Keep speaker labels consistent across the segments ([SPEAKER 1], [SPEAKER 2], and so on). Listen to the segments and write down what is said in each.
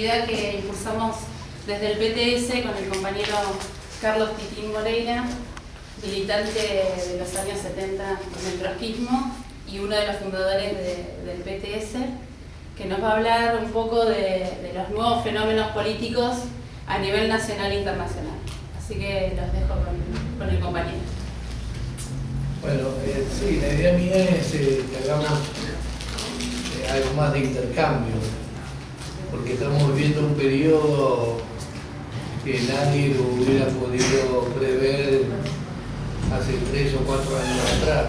[SPEAKER 1] actividad que impulsamos desde el PTS con el compañero Carlos Titín Moreira, militante de los años 70 en el trotskismo y uno de los fundadores del PTS, que nos va a hablar un poco de los nuevos fenómenos políticos a nivel nacional e internacional. Así que los dejo con el compañero.
[SPEAKER 2] Bueno, sí, la idea mía es que hagamos algo más de intercambio, porque estamos viviendo un periodo que nadie lo hubiera podido prever hace 3 o 4 años atrás.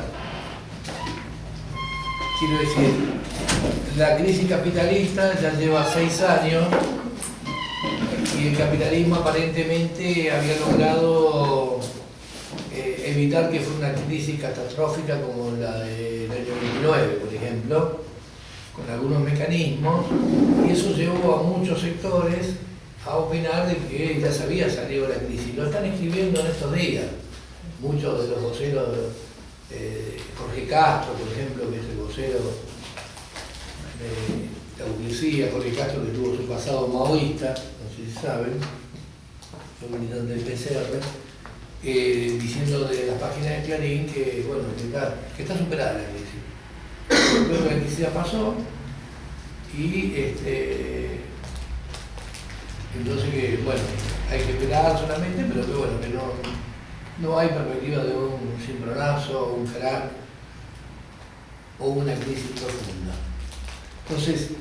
[SPEAKER 2] Quiero decir, la crisis capitalista ya lleva 6 años y el capitalismo aparentemente había logrado evitar que fuera una crisis catastrófica como la del año 29, por ejemplo, con algunos mecanismos, y eso llevó a muchos sectores a opinar de que ya se había salido la crisis. Lo están escribiendo en estos días muchos de los voceros, Jorge Castro, por ejemplo, que es el vocero de la burguesía, Jorge Castro, que tuvo su pasado maoísta, no sé si saben, fue militante del PCR, diciendo de las páginas de Clarín que, bueno, que está superada la crisis. Luego la crisis ya pasó y entonces que, bueno, hay que esperar solamente, pero que bueno, que no hay perspectiva de un cimbronazo, un crack o una crisis profunda. Entonces,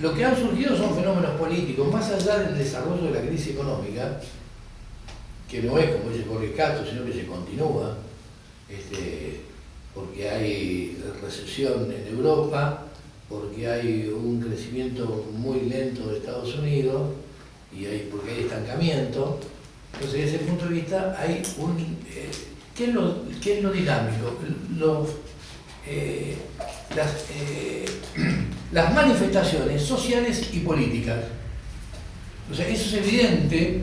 [SPEAKER 2] lo que han surgido son fenómenos políticos, más allá del desarrollo de la crisis económica, que no es como dice Jorge Castro, sino que se continúa, porque hay recesión en Europa, porque hay un crecimiento muy lento de Estados Unidos, porque hay estancamiento. Entonces, desde ese punto de vista, hay ¿qué es lo dinámico? Las manifestaciones sociales y políticas. O sea, eso es evidente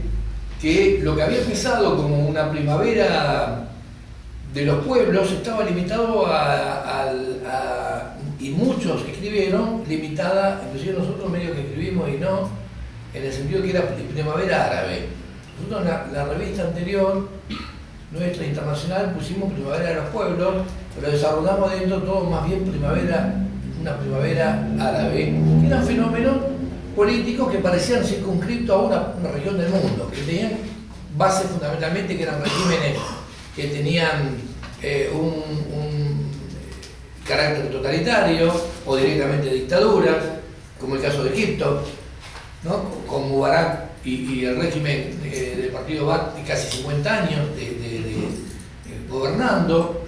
[SPEAKER 2] que lo que había empezado como una primavera de los pueblos estaba limitado y muchos que escribieron, limitada, inclusive nosotros medio que escribimos y no, en el sentido que era primavera árabe. Nosotros en la revista anterior, nuestra internacional, pusimos primavera de los pueblos, pero desarrollamos dentro todo más bien una primavera árabe, que eran fenómenos políticos que parecían circunscriptos a una región del mundo, que tenían bases fundamentalmente que eran regímenes que tenían un carácter totalitario o directamente dictaduras, como el caso de Egipto, ¿no? Con Mubarak y el régimen del partido Baath de casi 50 años gobernando,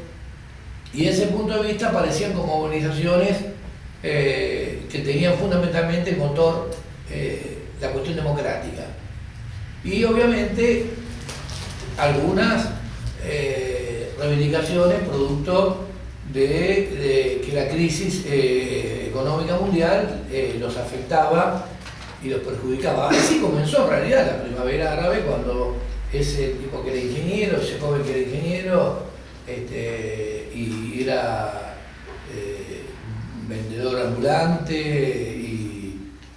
[SPEAKER 2] y desde ese punto de vista parecían como organizaciones que tenían fundamentalmente el motor la cuestión democrática. Y obviamente algunas reivindicaciones producto de que la crisis económica mundial los afectaba y los perjudicaba. Así comenzó en realidad la primavera árabe, cuando ese tipo que era ingeniero, ese joven que era ingeniero y era vendedor ambulante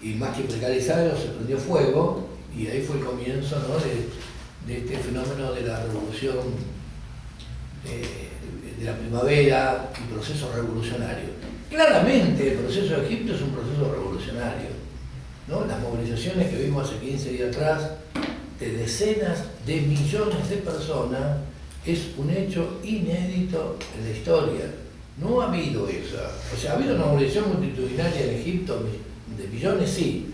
[SPEAKER 2] y más que precarizado, se prendió fuego, y ahí fue el comienzo, ¿no?, de este fenómeno de la revolución, de la primavera y proceso revolucionario. Claramente el proceso de Egipto es un proceso revolucionario, ¿no? Las movilizaciones que vimos hace 15 días atrás de decenas de millones de personas es un hecho inédito en la historia. No ha habido eso. O sea, ha habido una movilización multitudinaria en Egipto de millones, sí.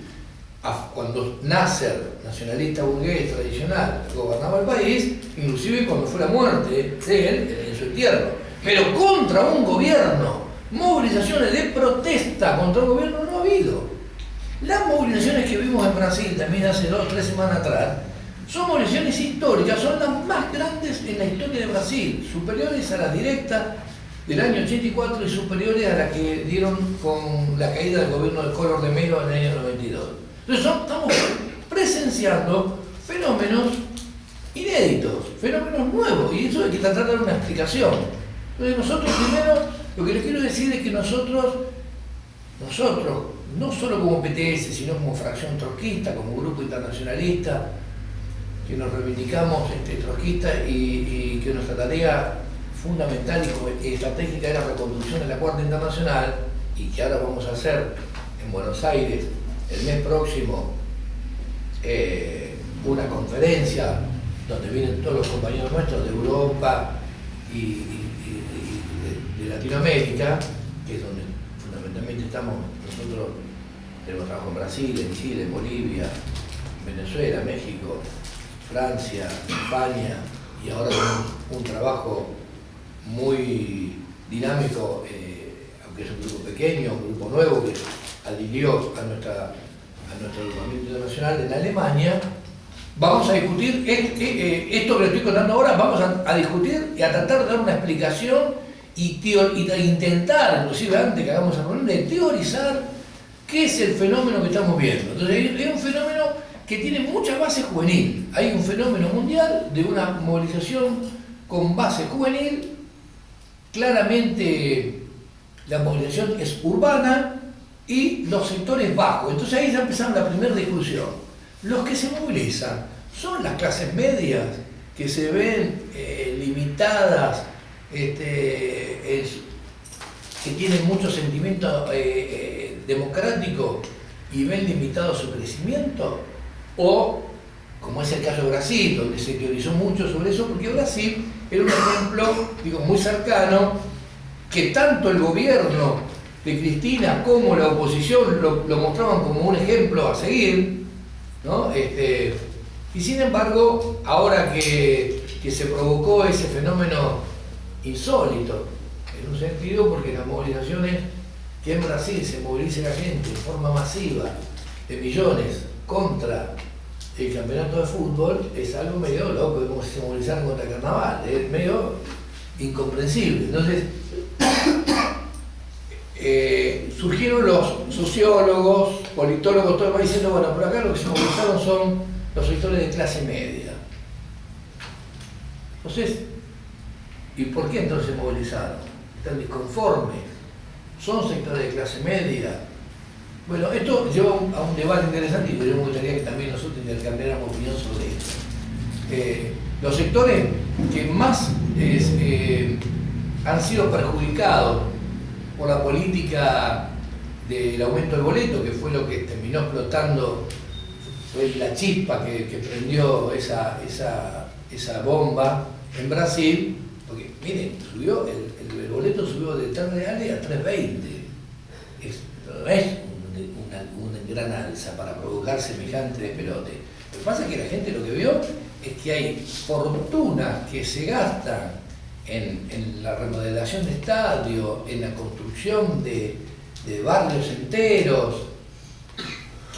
[SPEAKER 2] Cuando Nasser, nacionalista burgués tradicional, gobernaba el país, inclusive cuando fue la muerte de él en su entierro. Pero contra un gobierno, movilizaciones de protesta contra un gobierno no ha habido. Las movilizaciones que vimos en Brasil también hace 2 o 3 semanas atrás son movilizaciones históricas, son las más grandes en la historia de Brasil, superiores a las directas del año 84 y superiores a las que dieron con la caída del gobierno de Collor de Mello en el año 92. Entonces estamos presenciando fenómenos inéditos, fenómenos nuevos, y eso hay que tratar de dar una explicación. Entonces nosotros primero, lo que les quiero decir es que nosotros no solo como PTS, sino como fracción trotskista, como grupo internacionalista, que nos reivindicamos trotskistas y que nuestra tarea fundamental y estratégica era la reconducción de la Cuarta Internacional, y que ahora vamos a hacer en Buenos Aires el mes próximo una conferencia donde vienen todos los compañeros nuestros de Europa y de Latinoamérica, que es donde fundamentalmente estamos nosotros. Tenemos trabajo en Brasil, en Chile, en Bolivia, en Venezuela, México, Francia, España, y ahora tenemos un trabajo muy dinámico, aunque es un grupo pequeño, un grupo nuevo que adhirió a nuestro agrupamiento internacional en Alemania. Vamos a discutir esto que le estoy contando ahora, vamos a discutir y a tratar de dar una explicación y intentar, inclusive antes que hagamos el reunión, de teorizar qué es el fenómeno que estamos viendo. Entonces es un fenómeno que tiene mucha base juvenil. Hay un fenómeno mundial de una movilización con base juvenil. Claramente la movilización es urbana y los sectores bajos. Entonces ahí ya empezamos la primera discusión. Los que se movilizan son las clases medias que se ven limitadas, que tienen mucho sentimiento democrático y ven limitado su crecimiento, o como es el caso de Brasil, donde se teorizó mucho sobre eso, porque Brasil era un ejemplo, muy cercano, que tanto el gobierno de Cristina como la oposición lo mostraban como un ejemplo a seguir, ¿no? Y sin embargo, ahora que se provocó ese fenómeno insólito, en un sentido, porque las movilizaciones, que en Brasil se movilice la gente de forma masiva, de millones, contra el campeonato de fútbol, es algo medio loco, como si se movilizaran contra el carnaval, es medio incomprensible. Entonces, surgieron los sociólogos, politólogos, todo el país diciendo, bueno, por acá lo que se movilizaron son los sectores de clase media. Entonces, ¿y por qué entonces se movilizaron? Están disconformes, son sectores de clase media. Bueno, esto lleva a un debate interesante y yo me gustaría que también nosotros intercambiáramos opinión sobre esto. Los sectores que más han sido perjudicados por la política del aumento del boleto, que fue lo que terminó explotando, fue la chispa que prendió esa bomba en Brasil, porque miren, subió el boleto subió de 3 reales a 3,20. No es una gran alza para provocar semejante despelote. Lo que pasa es que la gente lo que vio es que hay fortunas que se gastan en la remodelación de estadios, en la construcción de barrios enteros.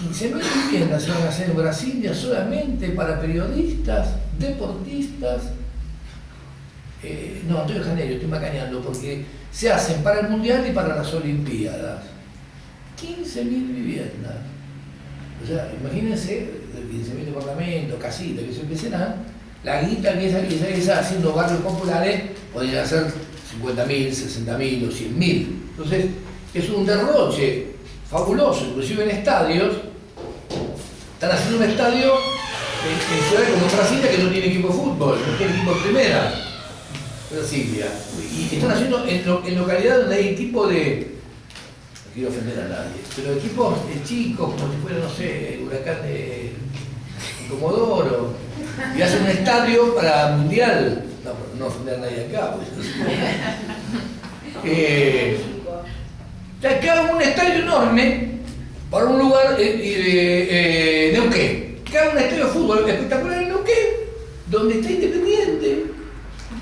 [SPEAKER 2] 15.000 viviendas se van a hacer en Brasilia solamente para periodistas, deportistas. No, estoy en Janeiro, estoy macaneando, porque se hacen para el Mundial y para las Olimpiadas. 15.000 viviendas. O sea, imagínense, 15.000 departamentos, casitas que se empiecen a... La guita que esa haciendo barrios populares podrían ser 50.000, 60.000 o 100.000. Entonces, es un derroche fabuloso, inclusive en estadios. Están haciendo un estadio en ciudades como Brasilia, que no tiene equipo de fútbol, no tiene equipo de primera. Brasilia. Y están haciendo en localidades donde hay equipo de... No quiero ofender a nadie, pero equipos chicos, como si fuera, no sé, Huracán de Comodoro, y hacen un estadio para mundial. No ofender a nadie acá, pues. Acá un estadio enorme para un lugar Neuquén. Acá un estadio de fútbol espectacular en Neuquén, donde está Independiente.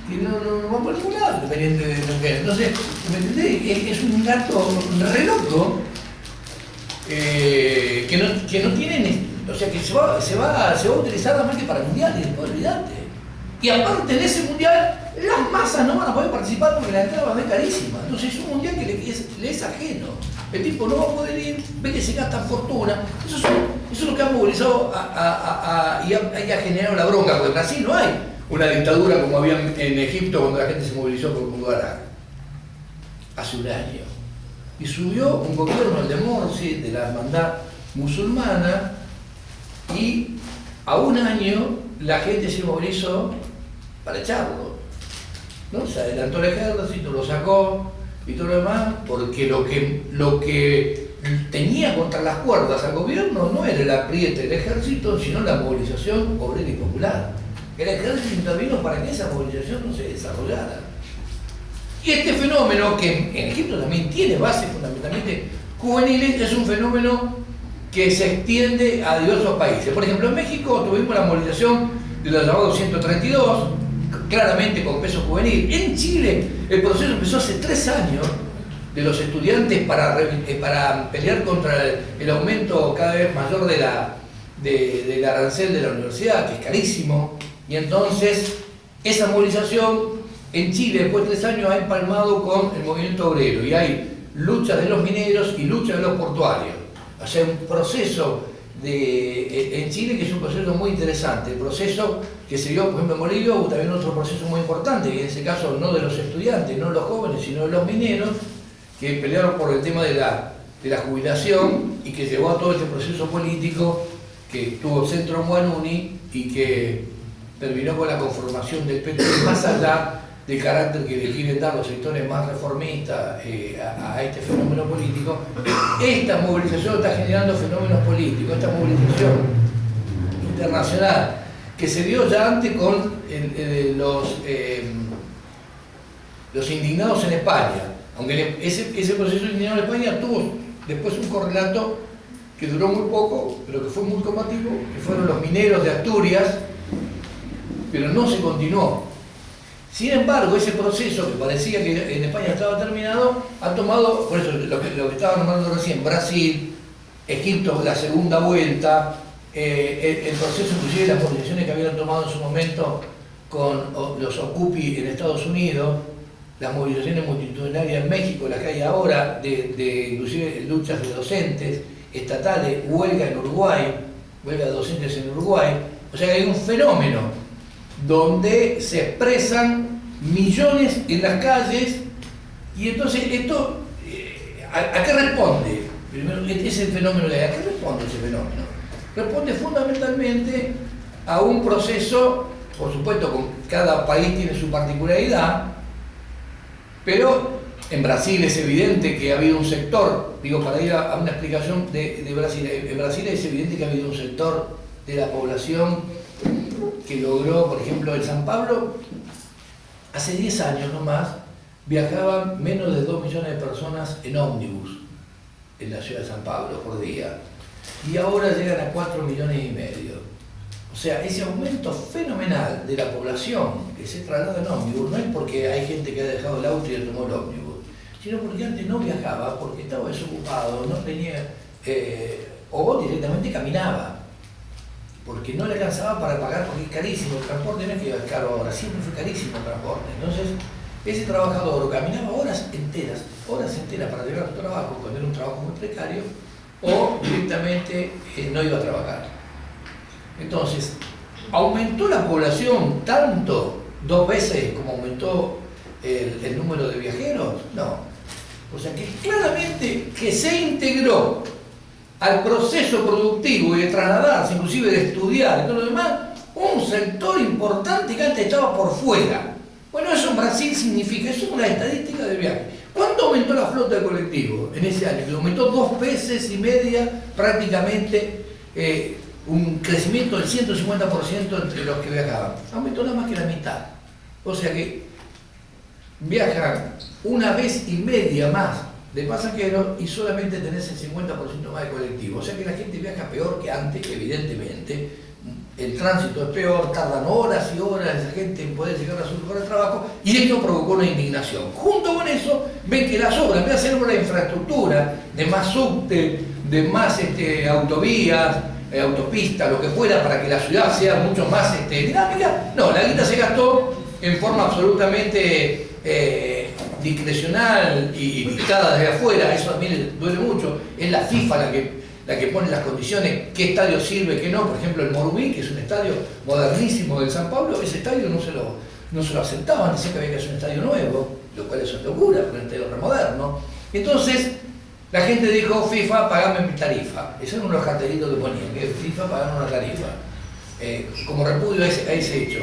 [SPEAKER 2] Que no va por ningún lado Independiente de Neuquén. Entonces, ¿me entendés? Es un gato re loco que no tienen, o sea, que se va a utilizar realmente para el mundial y después olvidate. Y aparte de ese mundial, las masas no van a poder participar porque la entrada va a ser carísima. Entonces es un mundial que le es ajeno. El tipo no va a poder ir, ve que se gasta fortuna. Eso es lo que ha movilizado y ha generado la bronca, porque en Brasil no hay una dictadura como había en Egipto cuando la gente se movilizó por Mubarak hace un año. y subió un gobierno, el de Morsi, de la hermandad musulmana, y a un año la gente se movilizó para echarlo, ¿no? Se adelantó el ejército, lo sacó y todo lo demás, porque lo que tenía contra las cuerdas al gobierno no era el apriete del ejército, sino la movilización obrera y popular. El ejército intervino para que esa movilización no se desarrollara. Y este fenómeno, que en Egipto también tiene bases fundamentalmente juveniles, es un fenómeno que se extiende a diversos países. Por ejemplo, en México tuvimos la movilización de los llamados 132, claramente con peso juvenil. En Chile el proceso empezó hace 3 años de los estudiantes para pelear contra el aumento cada vez mayor del arancel de la universidad, que es carísimo. Y entonces esa movilización en Chile después de 3 años ha empalmado con el movimiento obrero, y hay lucha de los mineros y lucha de los portuarios. O sea, un proceso en Chile que es un proceso muy interesante. El proceso que se dio, por ejemplo, en Bolivia, hubo también otro proceso muy importante, que en ese caso no de los estudiantes, no de los jóvenes, sino de los mineros, que pelearon por el tema de la jubilación y que llevó a todo este proceso político que tuvo centro en Guanuni y que terminó con la conformación del PT, más allá del carácter que le quieren dar los sectores más reformistas a este fenómeno político. Esta movilización está generando fenómenos políticos, esta movilización internacional que se dio ya antes con los indignados en España, aunque ese proceso de indignados en España tuvo después un correlato que duró muy poco, pero que fue muy combativo, que fueron los mineros de Asturias, pero no se continuó. Sin embargo, ese proceso que parecía que en España estaba terminado, ha tomado, por eso lo que estaba nombrando recién, Brasil, Egipto, la segunda vuelta, el proceso inclusive de las movilizaciones que habían tomado en su momento con los Ocupi en Estados Unidos, las movilizaciones multitudinarias en México, las que hay ahora, de inclusive luchas de docentes estatales, huelga en Uruguay, huelga de docentes en Uruguay. O sea que hay un fenómeno donde se expresan millones en las calles, y entonces esto, ¿a qué responde? Primero, este es el fenómeno de ¿a qué responde ese fenómeno? Responde fundamentalmente a un proceso, por supuesto, cada país tiene su particularidad, pero en Brasil es evidente que ha habido un sector, digo, para ir a una explicación de Brasil, en Brasil es evidente que ha habido un sector de la población que logró, por ejemplo, en San Pablo, hace 10 años nomás, viajaban menos de 2 millones de personas en ómnibus en la ciudad de San Pablo por día, y ahora llegan a 4,5 millones. O sea, ese aumento fenomenal de la población que se traslada en ómnibus no es porque hay gente que ha dejado el auto y tomó el ómnibus, sino porque antes no viajaba, porque estaba desocupado, no tenía, o directamente caminaba, porque no le alcanzaba para pagar, porque es carísimo el transporte, no es que es caro ahora, siempre fue carísimo el transporte. Entonces, ese trabajador caminaba horas enteras para llegar a su trabajo, cuando era un trabajo muy precario, o directamente no iba a trabajar. Entonces, ¿aumentó la población tanto, 2 veces como aumentó el número de viajeros? No. O sea que claramente que se integró al proceso productivo y de trasladarse, inclusive de estudiar y todo lo demás, un sector importante que antes estaba por fuera. Bueno, eso en Brasil significa, eso es una estadística de viaje. ¿Cuánto aumentó la flota de colectivos en ese año? Que aumentó 2 veces y media prácticamente, un crecimiento del 150% entre los que viajaban. Aumentó nada más que la mitad. O sea que viajan 1,5 veces más de pasajeros y solamente tenés el 50% más de colectivos. O sea que la gente viaja peor que antes, evidentemente. El tránsito es peor, tardan horas y horas esa gente en poder llegar a su lugar de trabajo, y esto provocó una indignación. Junto con eso, ven que las obras, en vez de hacer una infraestructura de más subte, de más autovías, autopistas, lo que fuera, para que la ciudad sea mucho más dinámica, no, la guita se gastó en forma absolutamente discrecional y dictada desde afuera. Eso a mí le duele mucho. Es la FIFA la que pone las condiciones, qué estadio sirve, qué no. Por ejemplo, el Morumbi, que es un estadio modernísimo del San Pablo, ese estadio no se lo aceptaban, decían que había que hacer un estadio nuevo, lo cual es una locura, porque es un estadio remoderno. Entonces, La gente dijo, FIFA, pagame mi tarifa. Esos eran unos cartelitos que ponían, que FIFA, pagame una tarifa. Como repudio a ese hecho.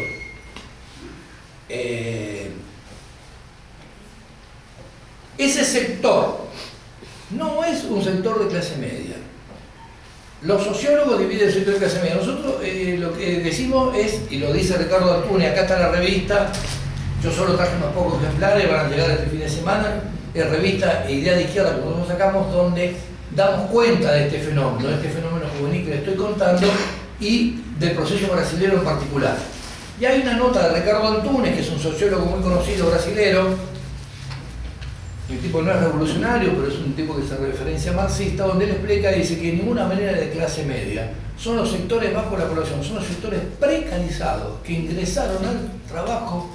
[SPEAKER 2] Ese sector no es un sector de clase media. Los sociólogos dividen el sector de clase media. Nosotros lo que decimos es, y lo dice Ricardo Artune, acá está la revista, yo solo traje unos pocos ejemplares, van a llegar este fin de semana, es revista Idea de Izquierda que nosotros sacamos, donde damos cuenta de este fenómeno juvenil que le estoy contando y del proceso brasilero en particular. Y hay una nota de Ricardo Antunes, que es un sociólogo muy conocido brasilero, el tipo no es revolucionario, pero es un tipo que se referencia marxista, donde él explica y dice que de ninguna manera de clase media, son los sectores bajo la población, son los sectores precarizados que ingresaron al trabajo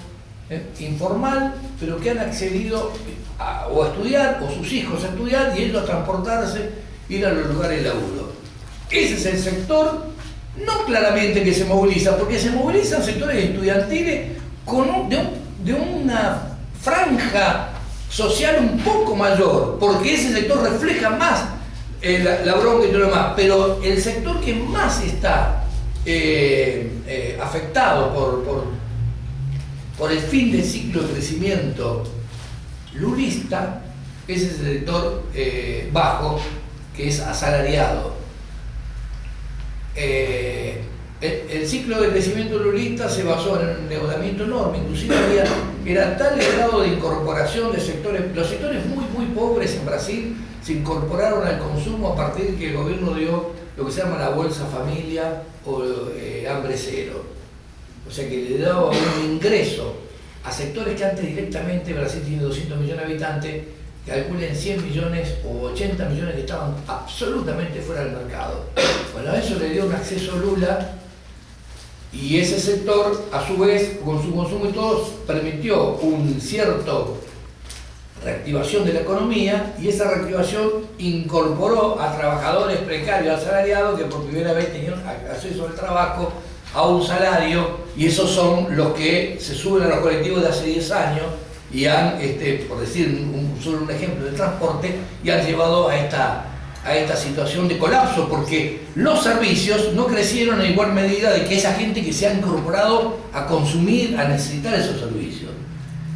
[SPEAKER 2] informal, pero que han accedido a estudiar, o sus hijos a estudiar, y ellos a transportarse, ir a los lugares de laburo. Ese es el sector, no claramente que se moviliza, porque se movilizan sectores estudiantiles de una franja social un poco mayor, porque ese sector refleja más la bronca y todo lo demás, pero el sector que más está afectado por el fin del ciclo de crecimiento lulista es el sector bajo, que es asalariado. El ciclo de crecimiento lulista se basó en un endeudamiento enorme, inclusive era tal el grado de incorporación de sectores, los sectores muy pobres en Brasil se incorporaron al consumo a partir de que el gobierno dio lo que se llama la Bolsa Familia o Hambre Cero. O sea que le daba un ingreso a sectores que antes directamente, Brasil tiene 200 millones de habitantes, calculen 100 millones o 80 millones que estaban absolutamente fuera del mercado. Bueno, a eso le dio un acceso Lula, y ese sector, a su vez, con su consumo y todo, permitió un cierto reactivación de la economía, y esa reactivación incorporó a trabajadores precarios, asalariados, que por primera vez tenían acceso al trabajo, a un salario, y esos son los que se suben a los colectivos de hace 10 años y han, por decir solo un ejemplo de transporte, y han llevado a esta situación de colapso, porque los servicios no crecieron en igual medida de que esa gente que se ha incorporado a consumir, a necesitar esos servicios.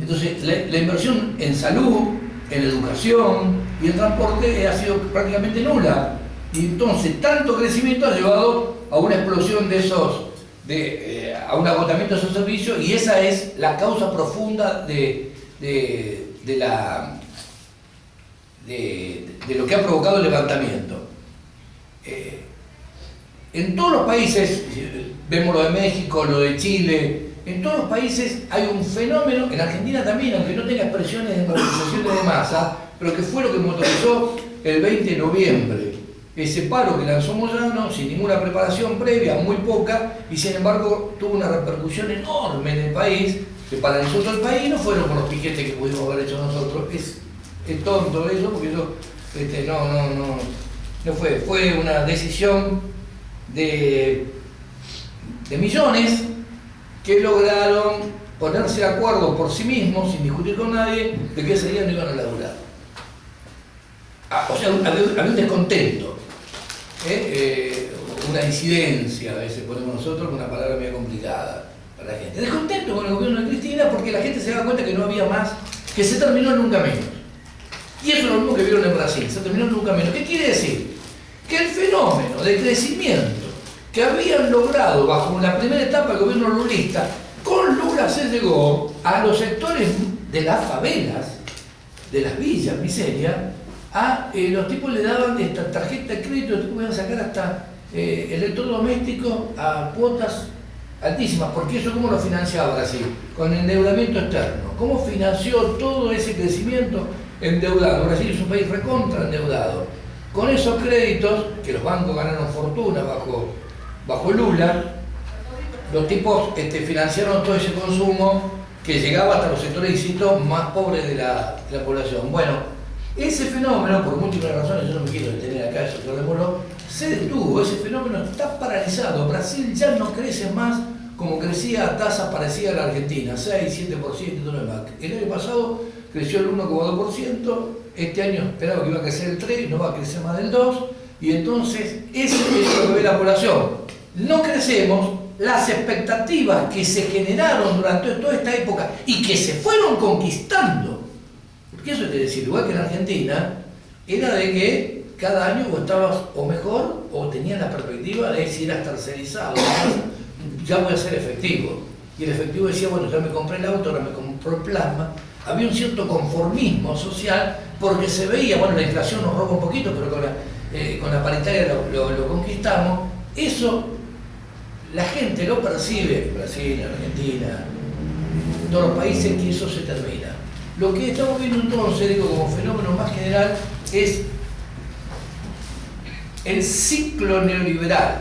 [SPEAKER 2] Entonces, la inversión en salud, en educación y en transporte ha sido prácticamente nula. Y entonces, tanto crecimiento ha llevado a una explosión a un agotamiento de esos servicios, y esa es la causa profunda de lo que ha provocado el levantamiento. En todos los países, vemos lo de México, lo de Chile, en todos los países hay un fenómeno, en Argentina también, aunque no tenga expresiones de movilizaciones de masa, pero que fue lo que motorizó el 20 de noviembre. Ese paro que lanzó Moyano, sin ninguna preparación previa, muy poca, y sin embargo tuvo una repercusión enorme en el país, que paralizó todo el país, no fueron por los piquetes que pudimos haber hecho nosotros. Es tonto eso, porque eso no fue una decisión de millones que lograron ponerse de acuerdo por sí mismos, sin discutir con nadie, de que ese día no iban a laburar. O sea, había un descontento, una incidencia, a veces ponemos nosotros con una palabra medio complicada para la gente. Descontento con el gobierno de Cristina, porque la gente se daba cuenta que no había más, que se terminó en nunca menos. Y eso es lo mismo que vieron en Brasil, se terminó en nunca menos. ¿Qué quiere decir? Que el fenómeno de crecimiento que habían logrado bajo la primera etapa del gobierno lulista, con Lula se llegó a los sectores de las favelas, de las villas, miseria, los tipos le daban esta tarjeta de crédito, los tipos iban a sacar hasta electrodomésticos a cuotas altísimas, porque eso ¿cómo lo financiaba Brasil? Con endeudamiento externo. ¿Cómo financió todo ese crecimiento? Endeudado. Brasil es un país recontra endeudado. Con esos créditos, que los bancos ganaron fortuna bajo Lula, los tipos financiaron todo ese consumo que llegaba hasta los sectores, insisto, más pobres de la población. Bueno, ese fenómeno, por múltiples razones, yo no me quiero detener acá, eso hablemoslo, se detuvo, ese fenómeno está paralizado. Brasil ya no crece más como crecía a tasa parecida a la Argentina, 6, 7% y todo lo demás. El año pasado creció el 1,2%, este año esperaba que iba a crecer el 3, no va a crecer más del 2, y entonces eso es lo que ve la población. No crecemos, las expectativas que se generaron durante toda esta época y que se fueron conquistando, porque eso hay que decir, igual que en Argentina, era de que cada año vos estabas o mejor o tenías la perspectiva de si eras tercerizado, ya voy a ser efectivo. Y el efectivo decía, bueno, ya me compré el auto, ahora me compró el plasma. Había un cierto conformismo social porque se veía, bueno, la inflación nos roba un poquito, pero con la paritaria lo conquistamos. Eso la gente lo percibe, en Brasil, en Argentina, en todos los países, que eso se termina. Lo que estamos viendo entonces, digo, como fenómeno más general, es el ciclo neoliberal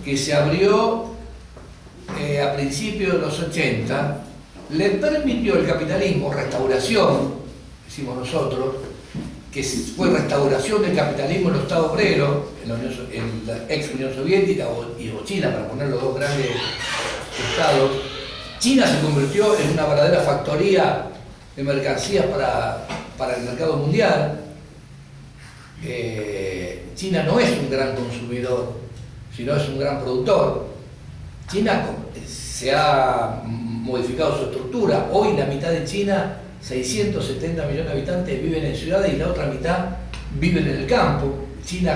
[SPEAKER 2] que se abrió a principios de los 80, le permitió el capitalismo, restauración, decimos nosotros, que fue restauración del capitalismo en los Estados obreros, en la ex Unión Soviética o China, para poner los dos grandes estados. China se convirtió en una verdadera factoría de mercancías para el mercado mundial. China no es un gran consumidor, sino es un gran productor. China se ha modificado su estructura. Hoy la mitad de China, 670 millones de habitantes, viven en ciudades y la otra mitad viven en el campo. China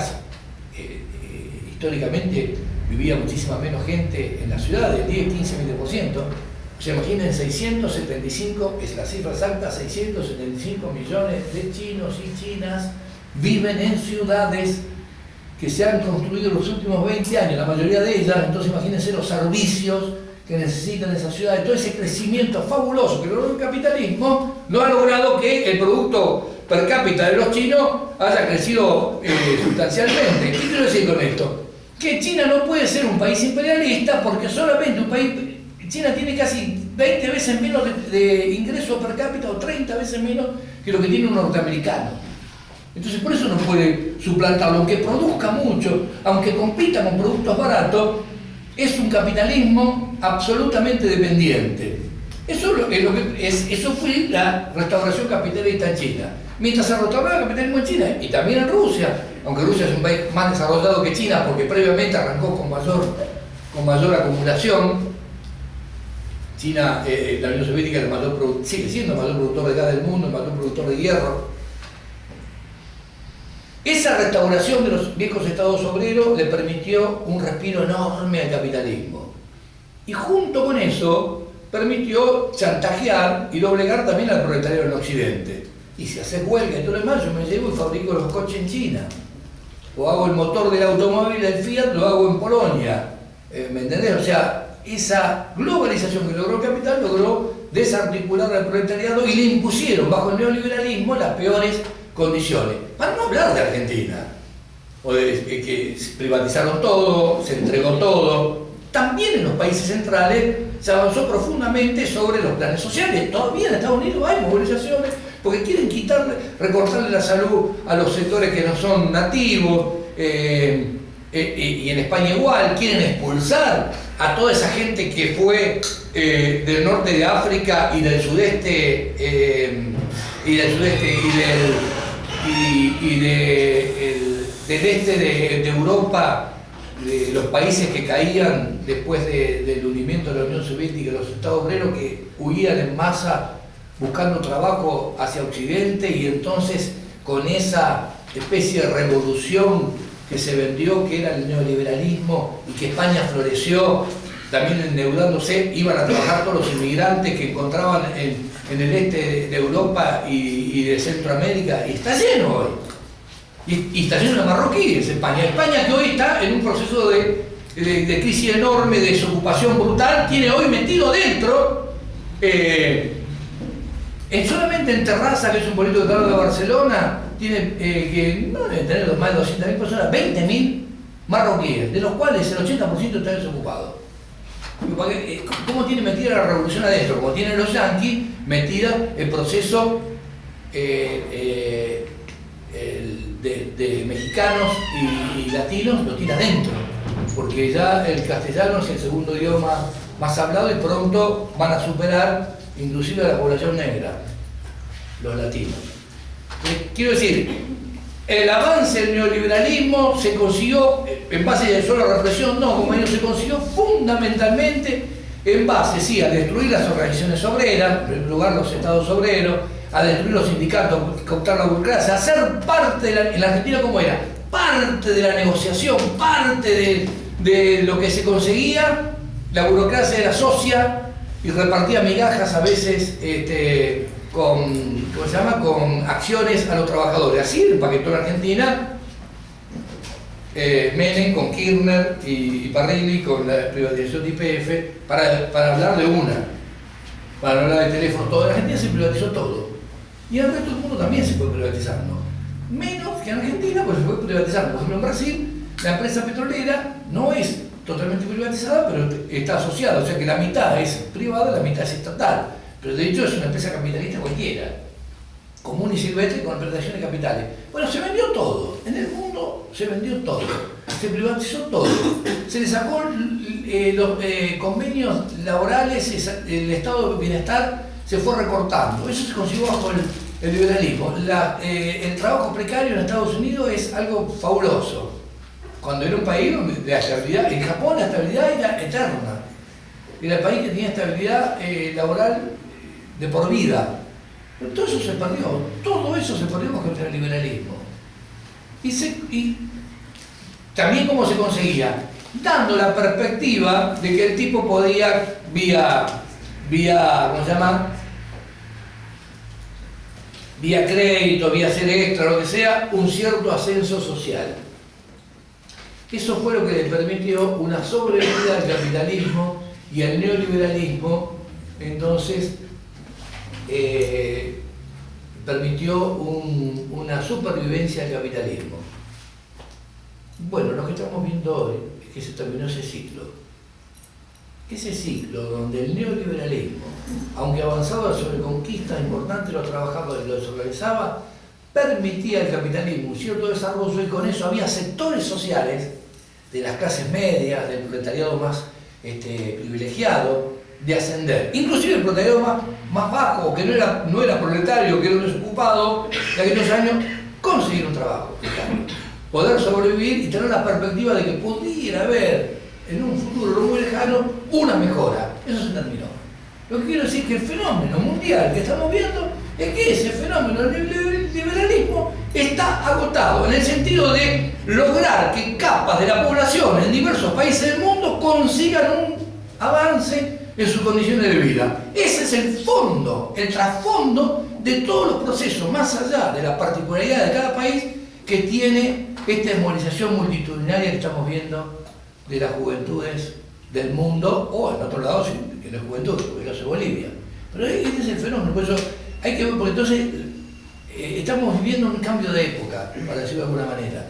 [SPEAKER 2] históricamente vivía muchísima menos gente en las ciudades, 10, 15, 20%. O sea, imaginen, 675, es la cifra exacta, 675 millones de chinos y chinas viven en ciudades que se han construido en los últimos 20 años, la mayoría de ellas. Entonces imagínense los servicios que necesitan esas ciudades, todo ese crecimiento fabuloso que logró el capitalismo, no ha logrado que el producto per cápita de los chinos haya crecido sustancialmente. ¿Qué quiero decir con esto? Que China no puede ser un país imperialista porque solamente un país... China tiene casi 20 veces menos de ingreso per cápita o 30 veces menos que lo que tiene un norteamericano. Entonces por eso no puede suplantarlo, aunque produzca mucho, aunque compita con productos baratos, es un capitalismo absolutamente dependiente. Eso fue la restauración capitalista en China. Mientras se restauraba el capitalismo en China, y también en Rusia, aunque Rusia es un país más desarrollado que China porque previamente arrancó con mayor acumulación. China, la Unión Soviética, sigue siendo el mayor productor de gas del mundo, el mayor productor de hierro. Esa restauración de los viejos estados obreros le permitió un respiro enorme al capitalismo. Y junto con eso permitió chantajear y doblegar también al proletariado en Occidente. Y si haces huelga y todo lo demás, yo me llevo y fabrico los coches en China. O hago el motor del automóvil del Fiat, lo hago en Polonia. ¿Me entendés? O sea, esa globalización que logró el capital logró desarticular al proletariado y le impusieron bajo el neoliberalismo las peores condiciones. Para no hablar de Argentina, o de que privatizaron todo, se entregó todo. También en los países centrales se avanzó profundamente sobre los planes sociales. Todavía en Estados Unidos hay movilizaciones porque quieren recortarle la salud a los sectores que no son nativos. Y en España igual, quieren expulsar a toda esa gente que fue del norte de África y del sudeste del este de Europa, de los países que caían después del hundimiento de la Unión Soviética, los estados obreros que huían en masa buscando trabajo hacia Occidente, y entonces con esa especie de revolución que se vendió, que era el neoliberalismo, y que España floreció también endeudándose, iban a trabajar todos los inmigrantes que encontraban en el este de Europa y de Centroamérica, y está lleno hoy. Y está lleno de marroquíes España. España, que hoy está en un proceso de crisis enorme, de desocupación brutal, tiene hoy metido dentro, solamente en Terraza, que es un pueblito que está de Barcelona, tiene que no debe tener más de 200.000 personas, 20.000 marroquíes, de los cuales el 80% está desocupado. ¿Cómo tiene metida la revolución adentro? Como tienen los yanquis metida el proceso de mexicanos y latinos, lo tiene adentro, porque ya el castellano es el segundo idioma más hablado y pronto van a superar inclusive a la población negra, los latinos. Quiero decir, el avance del neoliberalismo se consiguió en base de solo represión, no, como se consiguió fundamentalmente en base, sí, a destruir las organizaciones obreras, en primer lugar los estados obreros, a destruir los sindicatos, cooptar la burocracia, a ser parte de en la Argentina como era, parte de la negociación, parte de lo que se conseguía. La burocracia era socia y repartía migajas a veces con acciones a los trabajadores. Así empaquetó la Argentina Menem con Kirchner y Parrilli con la privatización de YPF, para hablar de una, para hablar de teléfono, todo. En Argentina se privatizó todo. Y en el resto del mundo también se fue privatizando. Menos que en Argentina, pues se fue privatizando. Por ejemplo, en Brasil, la empresa petrolera no es totalmente privatizada, pero está asociada, o sea que la mitad es privada, la mitad es estatal. Pero de hecho es una empresa capitalista cualquiera, común y silvestre con prestaciones de capitales. Bueno, se vendió todo, en el mundo se vendió todo, se privatizó todo, se le sacó los convenios laborales, el estado de bienestar se fue recortando, eso se consiguió bajo el liberalismo. El trabajo precario en Estados Unidos es algo fabuloso. Cuando era un país de estabilidad, en Japón la estabilidad era eterna, era el país que tenía estabilidad laboral de por vida. Pero todo eso se perdió con el liberalismo. Y también cómo se conseguía, dando la perspectiva de que el tipo podía vía ¿cómo se llama? Vía crédito, vía hacer extra, lo que sea, un cierto ascenso social. Eso fue lo que le permitió una sobrevida al capitalismo y al neoliberalismo. Entonces permitió una supervivencia al capitalismo. Bueno, lo que estamos viendo hoy es que se terminó ese ciclo. Ese ciclo donde el neoliberalismo, aunque avanzaba sobre conquistas importantes, los trabajadores lo desorganizaba, permitía al capitalismo un cierto desarrollo, y con eso había sectores sociales de las clases medias, del proletariado más privilegiado, de ascender. Inclusive el proletariado más bajo, que no era proletario, que era un desocupado de aquellos años, conseguir un trabajo, poder sobrevivir y tener la perspectiva de que pudiera haber en un futuro no muy lejano una mejora. Eso se terminó. Lo que quiero decir es que el fenómeno mundial que estamos viendo es que ese fenómeno del liberalismo está agotado, en el sentido de lograr que capas de la población en diversos países del mundo consigan un avance en sus condiciones de vida. Ese es el fondo, el trasfondo de todos los procesos, más allá de la particularidad de cada país, que tiene esta desmovilización multitudinaria que estamos viendo de las juventudes del mundo, o en otro lado, en la juventud, porque eso es Bolivia. Pero este es el fenómeno, por eso hay que ver, porque entonces estamos viviendo un cambio de época, para decirlo de alguna manera.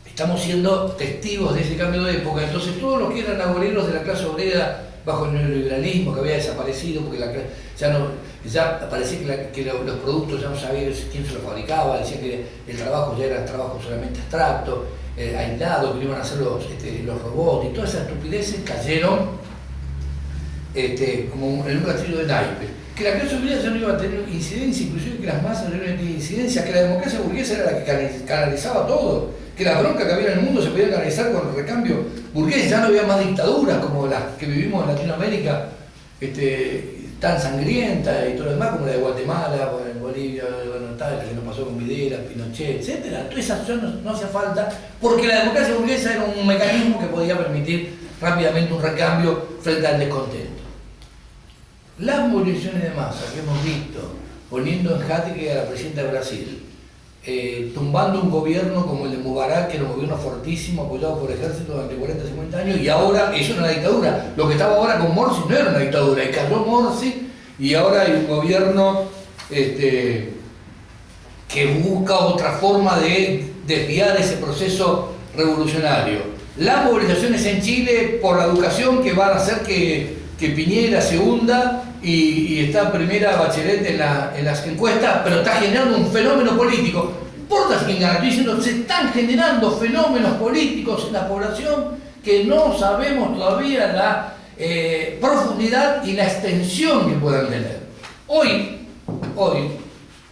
[SPEAKER 2] Estamos siendo testigos de ese cambio de época. Entonces todos los que eran abuelos de la clase obrera bajo el neoliberalismo, que había desaparecido porque ya parecía que los productos ya no sabía quién se los fabricaba, decían que el trabajo ya era trabajo solamente abstracto, aislado, que lo iban a hacer los robots, y todas esas estupideces cayeron como en un castillo de naipes. Que la clase obrera ya no iba a tener incidencia, inclusive que las masas no iban a tener incidencia, que la democracia burguesa era la que canalizaba todo, que la bronca que había en el mundo se podía canalizar con el recambio burgués, ya no había más dictaduras como las que vivimos en Latinoamérica, tan sangrienta y todo lo demás, como la de Guatemala, en Bolivia, la que nos pasó con Videla, Pinochet, etc. Toda esa acción no hacía falta, porque la democracia burguesa era un mecanismo que podía permitir rápidamente un recambio frente al descontento. Las movilizaciones de masa que hemos visto, poniendo en jaque a la presidenta de Brasil, tumbando un gobierno como el de Mubarak, que era un gobierno fortísimo, apoyado por el ejército durante 40, 50 años, y ahora eso era una dictadura. Lo que estaba ahora con Morsi no era una dictadura, y cayó Morsi, y ahora hay un gobierno que busca otra forma de desviar ese proceso revolucionario. Las movilizaciones en Chile por la educación, que van a hacer que Piñera se hunda y está primera Bachelet en las encuestas, pero está generando un fenómeno político. No importa quién gana, estoy diciendo, se están generando fenómenos políticos en la población que no sabemos todavía la profundidad y la extensión que puedan tener. Hoy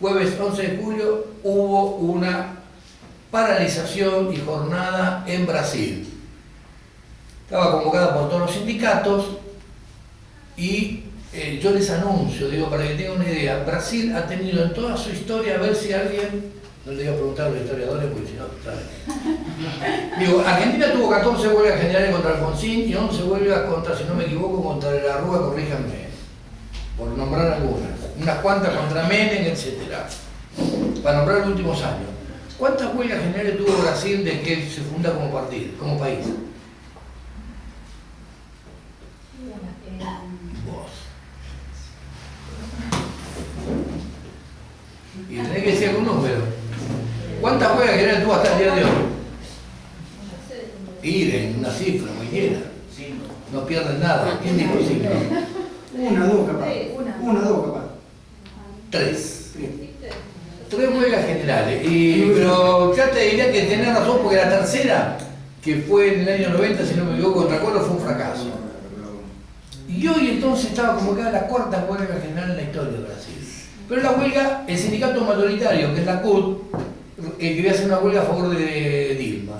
[SPEAKER 2] jueves 11 de julio, hubo una paralización y jornada en Brasil. Estaba convocada por todos los sindicatos y yo les anuncio, digo, para que tengan una idea, Brasil ha tenido en toda su historia, a ver si alguien, no le voy a preguntar a los historiadores porque si no, ¿sabes? Digo, Argentina tuvo 14 huelgas generales contra Alfonsín y 11 huelgas contra, si no me equivoco, contra la Rúa, corríjanme, por nombrar algunas, unas cuantas contra Menem, etc. Para nombrar los últimos años. ¿Cuántas huelgas generales tuvo Brasil desde que se funda como partido, como país? Vos. Y tenés que decir un número. ¿Cuántas huelgas generales tuvo hasta el día de hoy? Ir en una cifra, cualquiera. No pierden nada. ¿Quién dijo 5?
[SPEAKER 3] Una, dos capaz. Una, dos capaz.
[SPEAKER 2] 3. 3 huelgas generales. Pero ya te diría que tenés razón porque la tercera, que fue en el año 90, si no me equivoco, contra Collor, fue un fracaso. Y hoy entonces estaba convocada la 4ª huelga general en la historia de Brasil. Pero la huelga, el sindicato mayoritario, que es la CUT, quería hacer una huelga a favor de Dilma.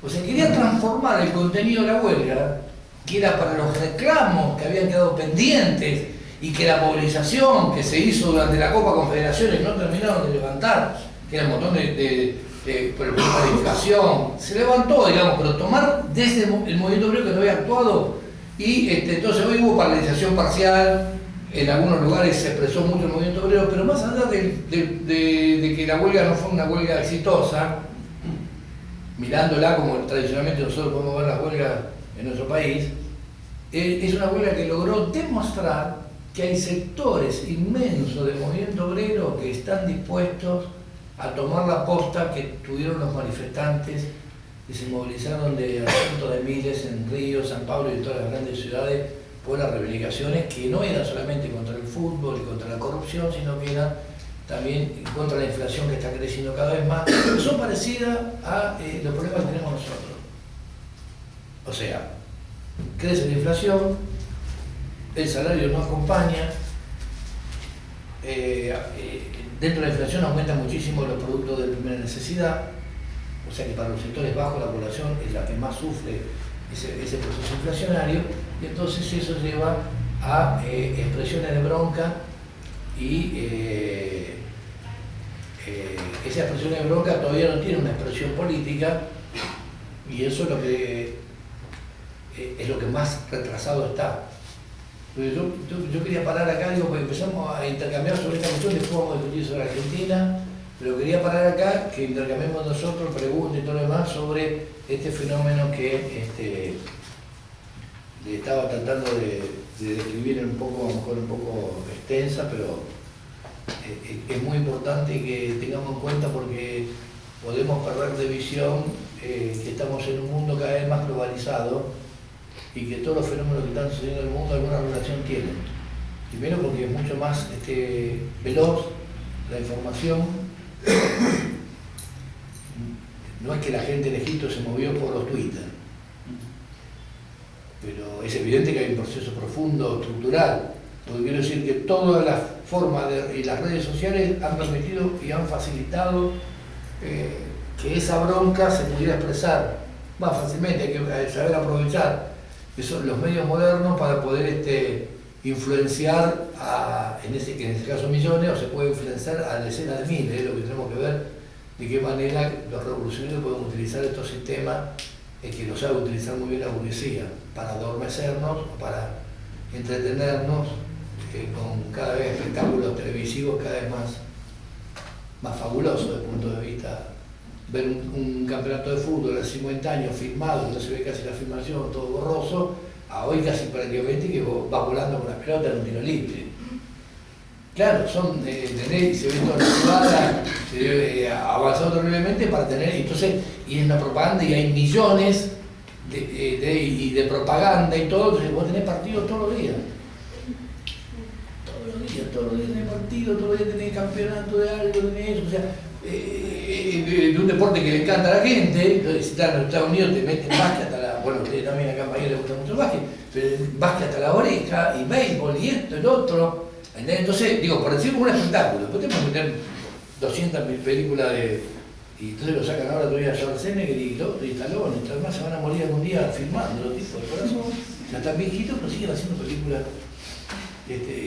[SPEAKER 2] O sea, quería transformar el contenido de la huelga, que era para los reclamos que habían quedado pendientes y que la movilización que se hizo durante la Copa Confederaciones no terminaron de levantar, que era un montón por el problema de inflación, se levantó, digamos, pero tomar desde el movimiento obrero que no había actuado y entonces hoy hubo paralización parcial, en algunos lugares se expresó mucho el movimiento obrero, pero más allá de que la huelga no fue una huelga exitosa, mirándola como tradicionalmente nosotros podemos ver las huelgas en nuestro país, es una huelga que logró demostrar que hay sectores inmensos del movimiento obrero que están dispuestos a tomar la posta que tuvieron los manifestantes que se movilizaron de cientos de miles en Río, San Pablo y en todas las grandes ciudades por las reivindicaciones que no eran solamente contra el fútbol y contra la corrupción, sino que eran también contra la inflación que está creciendo cada vez más, que son parecidas a los problemas que tenemos nosotros. O sea, crece la inflación, el salario no acompaña, dentro de la inflación aumentan muchísimo los productos de primera necesidad, o sea que para los sectores bajos la población es la que más sufre ese proceso inflacionario, y entonces eso lleva a expresiones de bronca y esa expresión de bronca todavía no tiene una expresión política y eso es lo que más retrasado está. Yo quería parar acá, digo, porque empezamos a intercambiar sobre esta cuestión, después vamos a discutir sobre Argentina, pero quería parar acá, que intercambiemos nosotros preguntas y todo lo demás sobre este fenómeno que le estaba tratando de describir un poco, a lo mejor un poco extensa, pero es muy importante que tengamos en cuenta porque podemos perder de visión que estamos en un mundo cada vez más globalizado y que todos los fenómenos que están sucediendo en el mundo alguna relación tienen. Primero porque es mucho más veloz la información. No es que la gente en Egipto se movió por los Twitter, pero es evidente que hay un proceso profundo, estructural, porque quiero decir que todas las formas y las redes sociales han permitido y han facilitado que esa bronca se pudiera expresar más fácilmente. Hay que saber aprovechar los medios modernos para poder influenciar en ese caso millones, o se puede influenciar a decenas de miles. Es lo que tenemos que ver de qué manera los revolucionarios pueden utilizar estos sistemas que los sabe utilizar muy bien la burguesía para adormecernos, para entretenernos con cada vez espectáculos televisivos cada vez más fabulosos desde el punto de vista. Ver un campeonato de fútbol de 50 años filmado, no se ve casi la filmación, todo borroso, a hoy casi prácticamente que vas volando con las pelotas en un tiro libre. Claro, ¿entendés? Se ve toda la jugada, avanzado terriblemente para tener, entonces, y en la propaganda y hay millones de propaganda y todo, entonces vos tenés partidos todos los días. Todos los días tenés partido, todos los días tenés campeonato de algo, tenés eso, o sea, de un deporte que le encanta a la gente. Entonces, si estás en los Estados Unidos te meten básquet hasta la, bueno, ustedes también acá en Bahía les gusta mucho el básquet, pero básquet hasta la oreja, y béisbol, y esto, el otro. Entonces, digo, por decir como un espectáculo, después te puedes meter 200 películas y entonces lo sacan ahora todavía a Schwarzenegger y Stallone, y además se van a morir algún día filmando los tipos de corazón, ya están viejitos pero siguen haciendo películas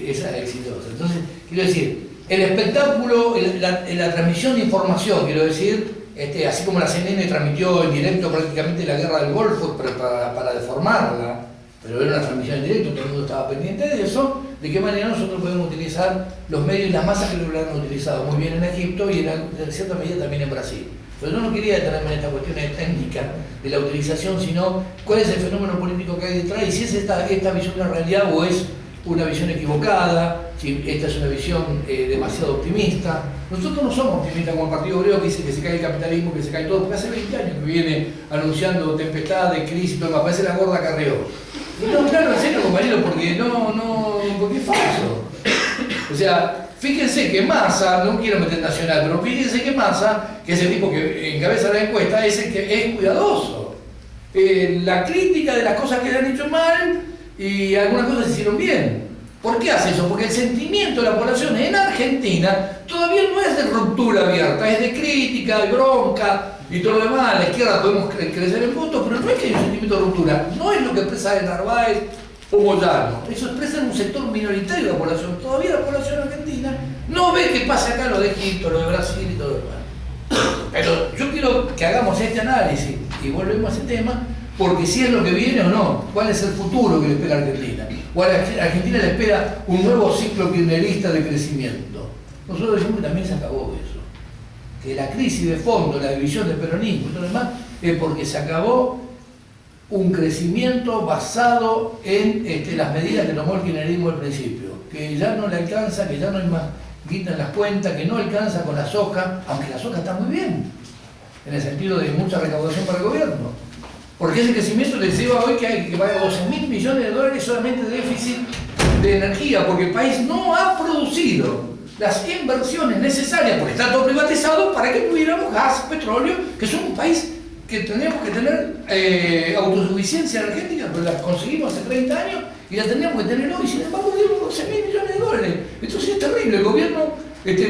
[SPEAKER 2] esas exitosas. Entonces, quiero decir, el espectáculo, la transmisión de información, quiero decir, así como la CNN transmitió en directo prácticamente la guerra del Golfo para deformarla, pero era una transmisión en directo, todo el mundo estaba pendiente de eso, de qué manera nosotros podemos utilizar los medios y las masas que lo han utilizado muy bien en Egipto y en cierta medida también en Brasil. Pero yo no quería detenerme en esta cuestión técnica de la utilización, sino cuál es el fenómeno político que hay detrás y si es esta visión de la realidad o es una visión equivocada, si esta es una visión demasiado optimista. Nosotros no somos optimistas como el Partido Obrero que dice que se cae el capitalismo, que se cae todo, porque hace 20 años que viene anunciando tempestades, crisis, todo, me parece la gorda Carrió. No, claro, en serio, compañero, porque es falso. O sea, fíjense que Massa, no quiero meter nacional, pero fíjense que Massa, que es el tipo que encabeza la encuesta, es el que es cuidadoso. La crítica de las cosas que le han hecho mal y algunas cosas se hicieron bien. ¿Por qué hace eso? Porque el sentimiento de la población en Argentina todavía no es de ruptura abierta, es de crítica, de bronca y todo lo demás. A la izquierda podemos crecer en votos, pero no es que haya un sentimiento de ruptura. No es lo que expresa de Narváez o Moyano. Eso expresa en un sector minoritario de la población. Todavía la población argentina no ve que pasa acá lo de Egipto, lo de Brasil y todo lo demás. Pero yo quiero que hagamos este análisis y volvemos a ese tema, porque si es lo que viene o no, cuál es el futuro que le espera a Argentina. O a la Argentina le espera un nuevo ciclo kirchnerista de crecimiento. Nosotros decimos que también se acabó eso. Que la crisis de fondo, la división del peronismo y todo lo demás, es porque se acabó un crecimiento basado en las medidas que tomó el kirchnerismo al principio. Que ya no le alcanza, que ya no hay más guita en las cuentas, que no alcanza con la soja, aunque la soja está muy bien, en el sentido de mucha recaudación para el gobierno. Porque ese crecimiento les lleva hoy que vaya a 12.000 millones de dólares solamente de déficit de energía, porque el país no ha producido las inversiones necesarias, porque está todo privatizado, para que tuviéramos gas, petróleo, que somos un país que tendríamos que tener autosuficiencia energética, pero la conseguimos hace 30 años y la tendríamos que tener hoy, sin embargo debemos 12.000 millones de dólares. Entonces es terrible, el gobierno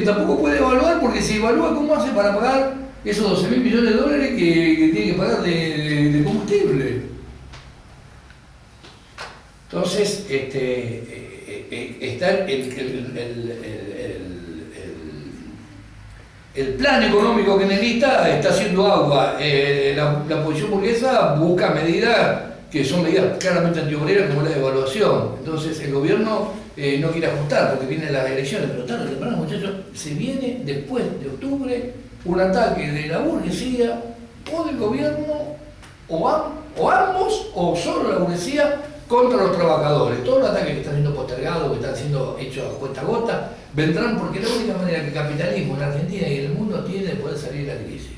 [SPEAKER 2] tampoco puede evaluar, porque si evalúa cómo hace para pagar esos 12.000 millones de dólares que tiene que pagar de combustible. Entonces, está el plan económico kirchnerista está haciendo agua. La oposición burguesa busca medidas que son medidas claramente antiobreras, como la devaluación. Entonces, el gobierno no quiere ajustar porque vienen las elecciones, pero tarde o temprano, muchachos, se viene después de octubre un ataque de la burguesía o del gobierno, o ambos, o solo la burguesía contra los trabajadores. Todos los ataques que están siendo postergados, que están siendo hechos a cuenta gota, vendrán porque es la única manera que el capitalismo en Argentina y en el mundo tiene de poder salir de la crisis.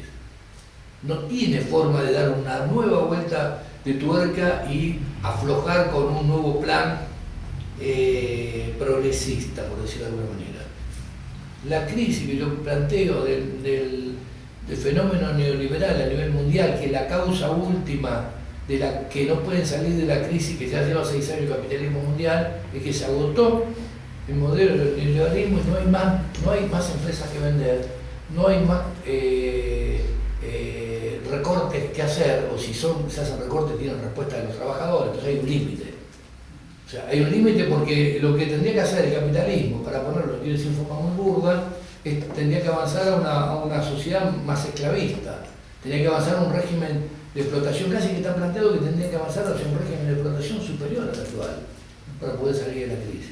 [SPEAKER 2] No tiene forma de dar una nueva vuelta de tuerca y aflojar con un nuevo plan progresista, por decirlo de alguna manera. La crisis que yo planteo del fenómeno neoliberal a nivel mundial, que es la causa última de la que no pueden salir de la crisis que ya lleva 6 años el capitalismo mundial, es que se agotó el modelo del neoliberalismo y no hay más empresas que vender, no hay más recortes que hacer, o si se hacen recortes tienen respuesta de los trabajadores, entonces hay un límite. O sea, hay un límite porque lo que tendría que hacer el capitalismo, para ponerlo, quiero decir en forma muy burda, tendría que avanzar a una sociedad más esclavista, tendría que avanzar a un régimen de explotación, casi que está planteado que tendría que avanzar hacia un régimen de explotación superior al actual, para poder salir de la crisis.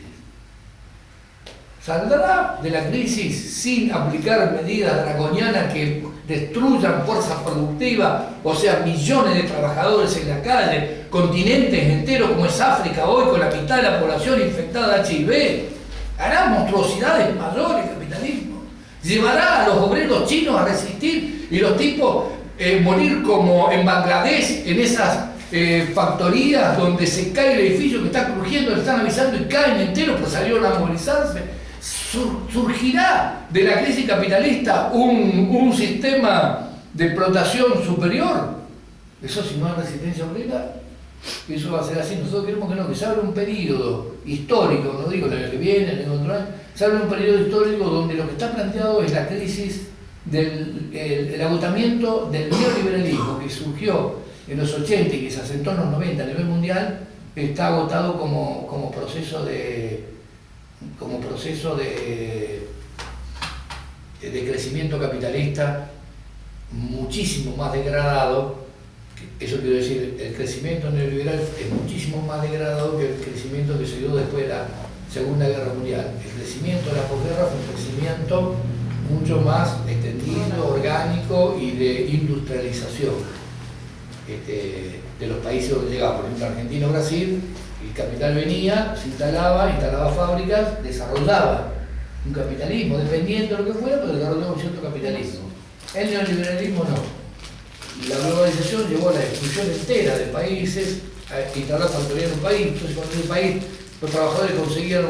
[SPEAKER 2] Saldrá de la crisis sin aplicar medidas draconianas que destruyan fuerzas productivas, o sea, millones de trabajadores en la calle, continentes enteros como es África hoy, con la mitad de la población infectada de HIV. Hará monstruosidades mayores el capitalismo. Llevará a los obreros chinos a resistir y los tipos morir como en Bangladesh, en esas factorías donde se cae el edificio que está crujiendo, le están avisando y caen enteros, pues salieron a movilizarse. Surgirá de la crisis capitalista un sistema de explotación superior. Eso, si no hay resistencia obrera, eso va a ser así. Nosotros queremos que no, que se abra un periodo histórico, no digo el año que viene, el otro año, se habla de un periodo histórico donde lo que está planteado es la crisis el agotamiento del neoliberalismo que surgió en los 80 y que se asentó en los 90 a nivel mundial, está agotado como proceso de crecimiento capitalista muchísimo más degradado. Eso quiero decir, el crecimiento neoliberal es muchísimo más degradado que el crecimiento que se dio después de la Segunda Guerra Mundial. El crecimiento de la posguerra fue un crecimiento mucho más extendido, orgánico y de industrialización de los países donde llegaba. Por ejemplo, Argentina o Brasil, el capital venía, se instalaba fábricas, desarrollaba un capitalismo, dependiendo de lo que fuera, pero desarrollaba un cierto capitalismo. El neoliberalismo no. La globalización llevó a la exclusión entera de países, a instalar factorías en un país. Entonces, cuando en un país los trabajadores conseguían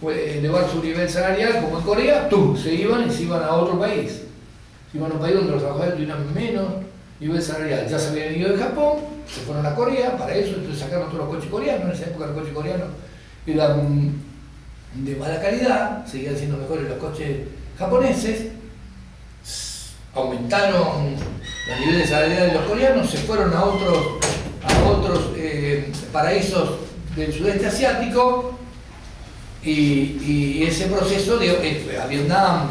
[SPEAKER 2] elevar su nivel salarial, como en Corea, se iban a otro país. Se iban a un país donde los trabajadores tuvieran menos nivel salarial. Ya se habían ido de Japón, se fueron a Corea para eso, entonces sacaron todos los coches coreanos. En esa época los coches coreanos eran de mala calidad, seguían siendo mejores los coches japoneses. Aumentaron los niveles salariales de los coreanos, se fueron a otros paraísos del sudeste asiático y ese proceso a Vietnam,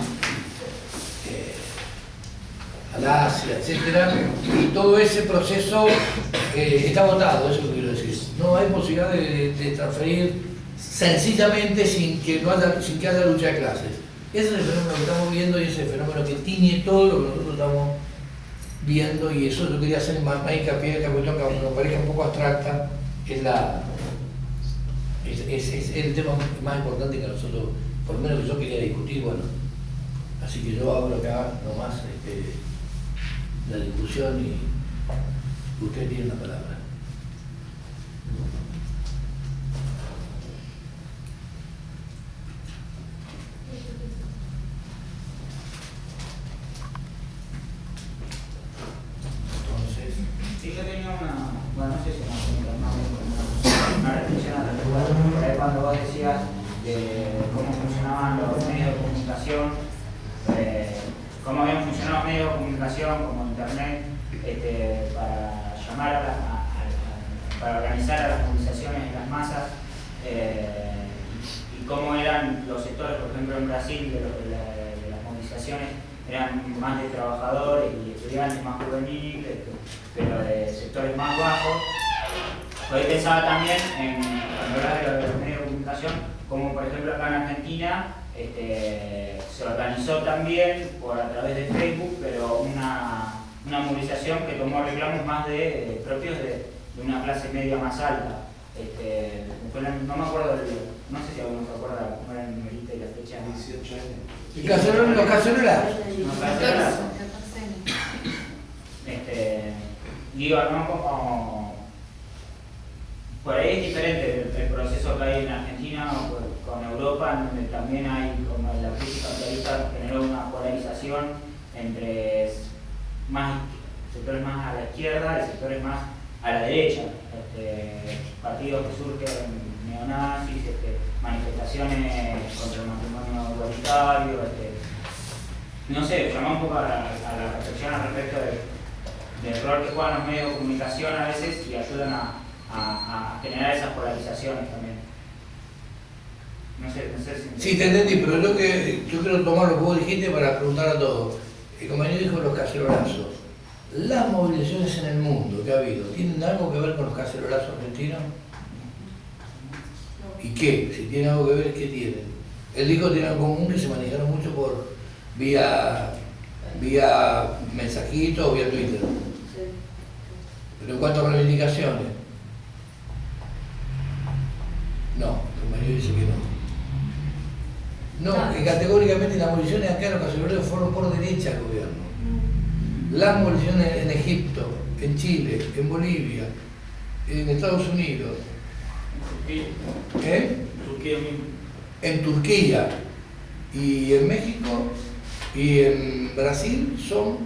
[SPEAKER 2] al Asia, etcétera, y todo ese proceso está agotado, eso es lo que quiero decir. No hay posibilidad de transferir sencillamente sin que haya lucha de clases. Ese es el fenómeno que estamos viendo y ese es el fenómeno que tiñe todo lo que nosotros estamos viendo, y eso yo quería hacer más hincapié, esta cuestión que aunque nos parezca un poco abstracta, es el tema más importante que nosotros, por lo menos que yo quería discutir. Bueno, así que yo abro acá nomás la discusión y ustedes tienen la palabra.
[SPEAKER 4] Sí, yo tenía no sé si una reflexión al respecto, por ahí cuando vos decías de cómo funcionaban los medios de comunicación, cómo habían funcionado los medios de comunicación como internet para llamar para organizar a las movilizaciones en las masas, y cómo eran los sectores, por ejemplo en Brasil, de las movilizaciones eran más de trabajadores y estudiantes más juveniles, pero de sectores más bajos. Hoy pensaba también cuando hablaba de los medios de comunicación, como por ejemplo acá en Argentina se organizó también a través de Facebook, pero una movilización que tomó reclamos más propios de una clase media más alta. No me acuerdo no sé si alguno se acuerda cómo era el numerito y la fecha.
[SPEAKER 3] 18 años.
[SPEAKER 2] Los cacerolazos.
[SPEAKER 4] Digo, ¿no? Como por ahí es diferente el proceso que hay en Argentina con Europa, donde también hay, como la crisis capitalista generó una polarización entre sectores más a la izquierda y sectores más a la derecha. Partidos que surgen neonazis, manifestaciones contra el matrimonio igualitario, no sé, llamó un poco a la reflexión al respecto del rol que juegan los medios de comunicación a veces y ayudan a generar esas polarizaciones también. No sé si...
[SPEAKER 2] Sí, te entendí, pero yo quiero tomar lo que vos dijiste para preguntar a todos. El compañero dijo los cacerolazos. Las movilizaciones en el mundo que ha habido, ¿tienen algo que ver con los cacerolazos argentinos? ¿Y qué? Si tienen algo que ver, ¿qué tienen? Él dijo que tienen algo común, que se manejaron mucho por vía mensajito o vía Twitter. Pero en cuanto a reivindicaciones, no, el compañero dice que no. No, que categóricamente las movilizaciones acá, los cacerolazos fueron por derecha al gobierno. Las movilizaciones en Egipto, en Chile, en Bolivia, en Estados Unidos, en Turquía y en México y en Brasil son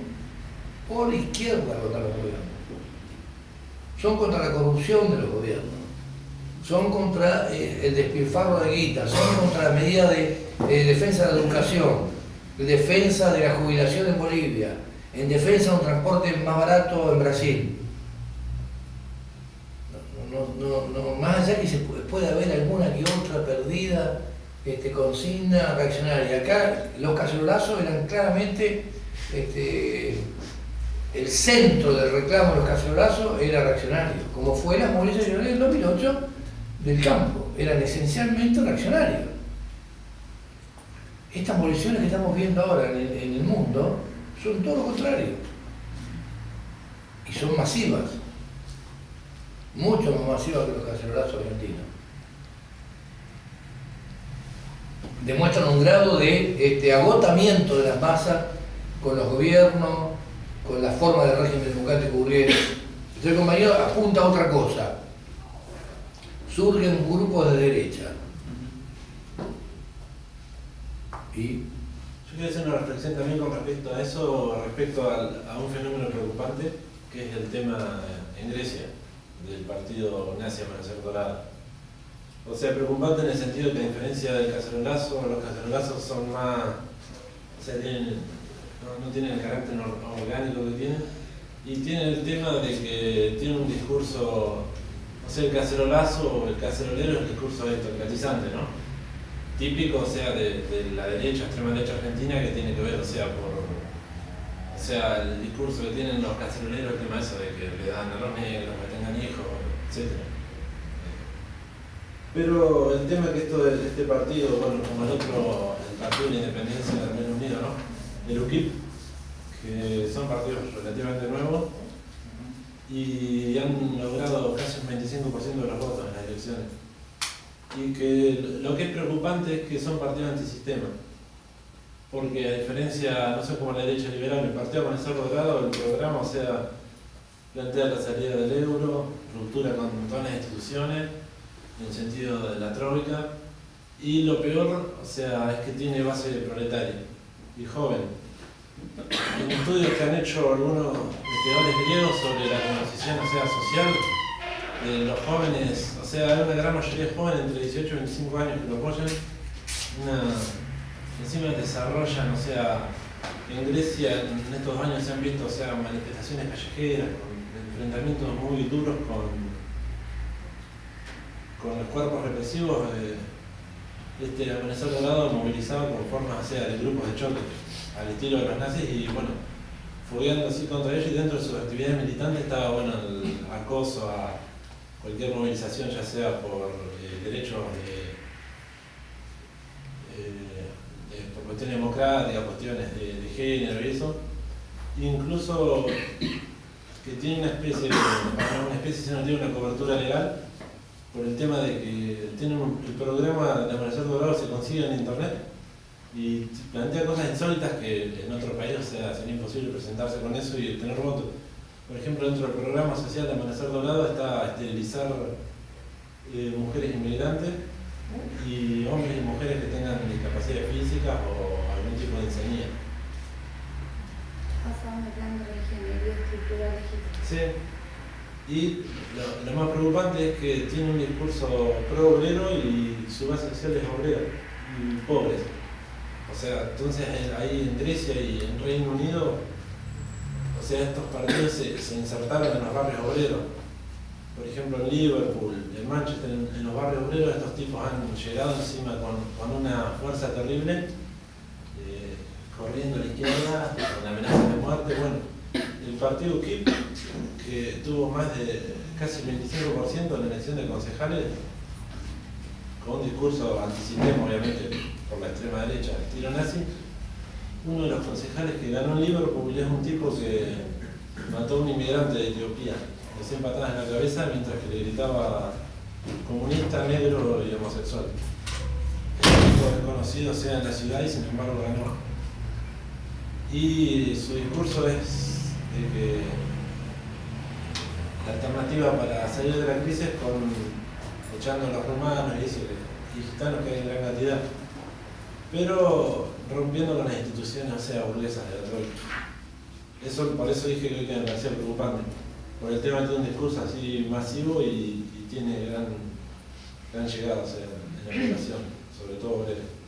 [SPEAKER 2] por izquierda contra los gobiernos. Son contra la corrupción de los gobiernos. son contra el despilfarro de guita, son contra la medida de defensa de la educación, de defensa de la jubilación en Bolivia, en defensa de un transporte más barato en Brasil. No, más allá que puede haber alguna que otra perdida consigna reaccionaria. Acá los cacerolazos eran claramente el centro del reclamo de los cacerolazos era reaccionario, como fue las movilizaciones del 2008 del campo, eran esencialmente reaccionarios. Estas movilizaciones que estamos viendo ahora en el mundo son todo lo contrario y son masivas, mucho más masivas que los cacerolazos argentinos. Demuestran un grado de agotamiento de las masas con los gobiernos, con la forma del régimen democrático burgués. El compañero apunta a otra cosa. Surgen grupos de derecha. Y
[SPEAKER 5] yo quiero hacer una reflexión también con respecto a eso, respecto a un fenómeno preocupante, que es el tema en Grecia, del partido nazi Amanecer Dorado. O sea, preocupante en el sentido que a diferencia del cacerolazo, los cacerolazos son más, o sea, no tienen el carácter orgánico que tienen, y tienen el tema de que tienen un discurso, o sea, el cacerolazo o el cacerolero es el discurso estatizante, ¿no? Típico, o sea, de la derecha, extrema derecha argentina, que tiene que ver, o sea, el discurso que tienen los caceroleros, el tema eso de que le dan a los negros, que tengan hijos, etc. Pero el tema es que este partido, bueno, como el otro, el Partido de la Independencia del Reino Unido, ¿no? El UKIP, que son partidos relativamente nuevos y han logrado casi un 25% de los votos en las elecciones. Y que lo que es preocupante es que son partidos antisistema, porque a diferencia, no sé, como la derecha liberal, el Partido Amanecer Dorado, el programa, o sea, plantea la salida del euro, ruptura con todas las instituciones, en el sentido de la troika, y lo peor, o sea, es que tiene base proletaria y joven. En estudios que han hecho algunos investigadores griegos sobre la composición, o sea, social de los jóvenes, o sea, hay una gran mayoría de jóvenes entre 18 y 25 años que lo apoyan, encima desarrollan, o sea, en Grecia en estos años se han visto, o sea, manifestaciones callejeras, con enfrentamientos muy duros con los cuerpos represivos. Este Amanecer Dorado movilizado con formas, o sea, de grupos de choque, al estilo de los nazis, y bueno, fogueando así contra ellos, y dentro de sus actividades militantes estaba, bueno, el acoso a cualquier movilización, ya sea por derechos por cuestiones democráticas, cuestiones de género y eso, incluso que tiene una especie, si no tiene una cobertura legal, por el tema de que el programa de Amanecer Dorado se consigue en internet y plantea cosas insólitas que en otro país, o sea, sería imposible presentarse con eso y tener votos. Por ejemplo, dentro del programa social de Amanecer Dorado está esterilizar mujeres inmigrantes y hombres y mujeres que tengan discapacidades físicas o algún tipo de enseñanza.
[SPEAKER 6] Basado en el plan de reingeniería estructural legítima.
[SPEAKER 5] Sí. Y lo más preocupante es que tiene un discurso pro-obrero y su base social es obrera y pobres. O sea, entonces ahí en Grecia y en Reino Unido, o sea, estos partidos se insertaron en los barrios obreros. Por ejemplo, en Liverpool, en Manchester, en los barrios obreros, estos tipos han llegado encima con una fuerza terrible, corriendo a la izquierda, con amenazas de muerte. Bueno, el partido UKIP, que tuvo más de casi el 25% en la elección de concejales, con un discurso antisistema, obviamente, por la extrema derecha, estilo nazi. Uno de los concejales que ganó en Liverpool es un tipo que mató a un inmigrante de Etiopía, de 100 patadas en la cabeza, mientras que le gritaba comunista, negro y homosexual. El tipo desconocido, sea en la ciudad, y sin embargo ganó. Y su discurso es de que la alternativa para salir de la crisis es echando a los romanos y eso, y gitanos que hay en gran cantidad, pero rompiendo con las instituciones, o sea, burguesas de la troika. Por eso dije que me parecía preocupante, por el tema de un discurso así masivo y tiene gran gran llegada en la población, sobre todo obreros.